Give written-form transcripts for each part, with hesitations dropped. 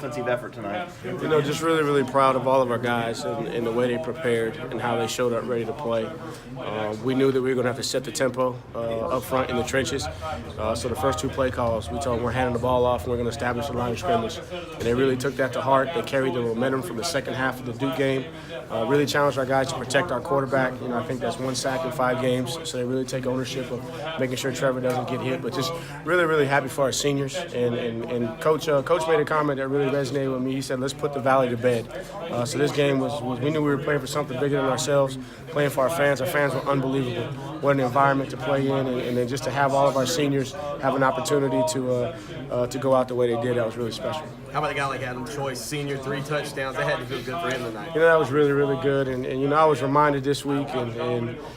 offensive effort tonight? You know, just really, really proud of all of our guys and the way they prepared and how they showed up ready to play. We knew that we were going to have to set the tempo up front in the trenches. So the first two play calls, we told them we're handing the ball off and we're going to establish a line of scrimmage. And they really took that to heart. They carried the momentum from the second half of the Duke game. Really challenged our guys to protect our quarterback. You know, I think that's 1 sack in 5 games. So they really take ownership of making sure Trevor doesn't get hit. But just really, really happy for our seniors. And Coach made a comment that really resonated with me. He said, let's put the Valley to bed. So this game was we knew we were playing for something bigger than ourselves, playing for our fans. Our fans were unbelievable. What an environment to play in, and then just to have all of our seniors have an opportunity to go out the way they did, that was really special. How about a guy like Adam Choice, senior, 3 touchdowns? That had to feel good for him tonight. You know, that was really, really good. And you know, I was reminded this week, and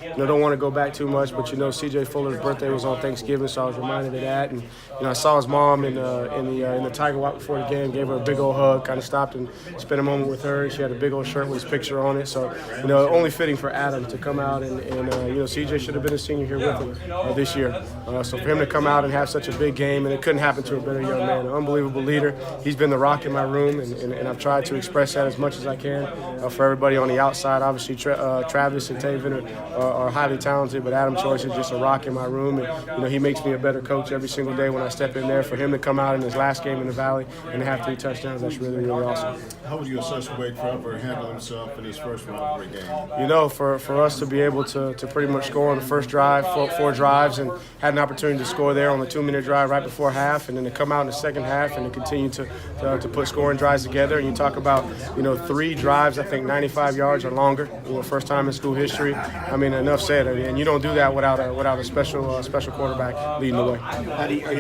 you know, don't want to go back too much, but you know, C.J. Fuller's birthday was on Thanksgiving, so I was reminded of that. And you know, I saw his mom in the Tiger Walk before the game, gave her a big old hug, kind of stopped and spent a moment with her. She had a big old shirt with his picture on it. So you know, only fitting for Adam to come out and you know, C.J. should have been a senior here with him this year. So for him to come out and have such a big game, and it couldn't happen to a better young man, an unbelievable leader. He's been the rock in my room, and I've tried to express that as much as I can for everybody on the outside. Obviously, Travis and Taven are highly talented, but Adam Choice is just a rock in my room, and you know, he makes me a better coach every single day when I step in there. For him to come out in his last game in the Valley and to have 3 touchdowns, that's really, really awesome. How would you assess Wade Trevor handle himself in his first rivalry game? You know, for us to be able to pretty much score on the first drive, 4 drives, and had an opportunity to score there on the 2-minute drive right before half, and then to come out in the second half and to continue to put scoring drives together. And you talk about, you know, 3 drives, I think 95 yards or longer. You know, first time in school history. I mean, enough said. And you don't do that without a special quarterback leading the way.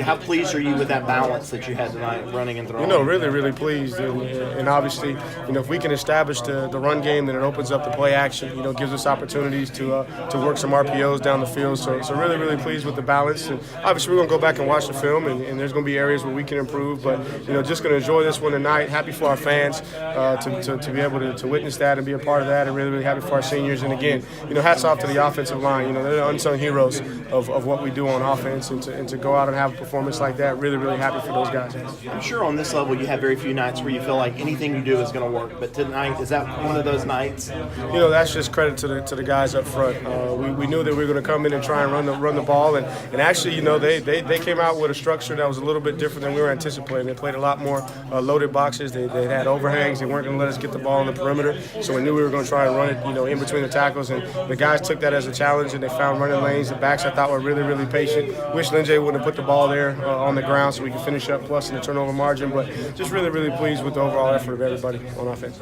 How pleased are you with that balance that you had tonight, running and throwing? You know, really, really pleased. And obviously, you know, if we can establish the run game, then it opens up the play action. You know, gives us opportunities to work some RPOs down the field. So really, really pleased with the balance. And obviously, we're going to go back and watch the film, and there's going to be areas where we can improve. But you know, just going to enjoy this one tonight. Happy for our fans to be able to witness that and be a part of that, and really, really happy for our seniors. And again, you know, hats off to the offensive line. You know, they're the unsung heroes of what we do on offense, and to go out and have a performance like that, really, really happy for those guys. I'm sure on this level you have very few nights where you feel like anything you do is going to work, but tonight, is that one of those nights? You know, that's just credit to the guys up front. We knew that we were going to come in and try and run the ball, and actually, you know, they came out with a structure that was a little bit different than we were anticipating. They played a lot more loaded boxes. They had overhangs. They weren't going to let us get the ball on the perimeter, so we knew we were going to try and run it, you know, in between the tackles, and the guys took that as a challenge, and they found running lanes. The backs, I thought, were really, really patient. Wish Lindsay wouldn't have put the ball there on the ground so we could finish up plus in the turnover margin, but just really, really pleased with the overall effort of everybody on offense.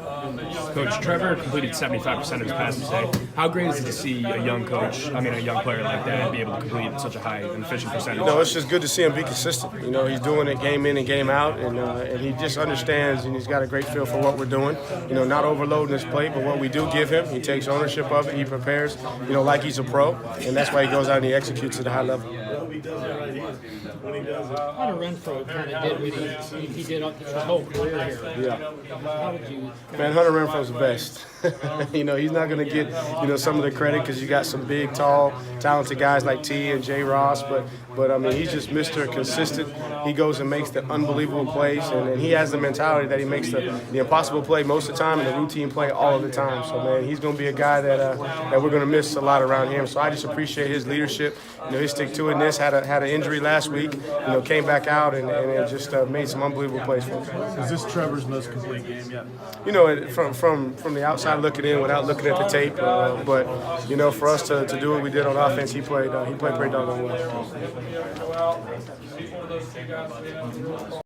Coach, Trevor completed 75% of his passes today. How great is it to see a young player like that be able to complete such a high and efficient percentage? You know, it's just good to see him be consistent. You know, he's doing it game in and game out, and he just understands, and he's got a great feel for what we're doing. You know, not overloading his plate, but what we do give him, he takes ownership of it. He prepares, you know, like he's a pro, and that's why he goes out and he executes at a high level. Hunter Renfro kind of did what he did his whole career here. Yeah. How would you? Man, Hunter Renfro's the best. You know, he's not going to get, you know, some of the credit because you got some big, tall, talented guys like T and J. Ross, but I mean, he's just Mr. Consistent. He goes and makes the unbelievable plays, and he has the mentality that he makes the impossible play most of the time and the routine play all of the time. So, man, he's going to be a guy that we're going to miss a lot around him. So I just appreciate his leadership. You know, his stick-to-itness. Had an injury last week. You know, came back out and just made some unbelievable plays for us. Is this Trevor's most complete game yet? You know, from the outside looking in without looking at the tape, but you know, for us to do what we did on offense, he played pretty doggone well.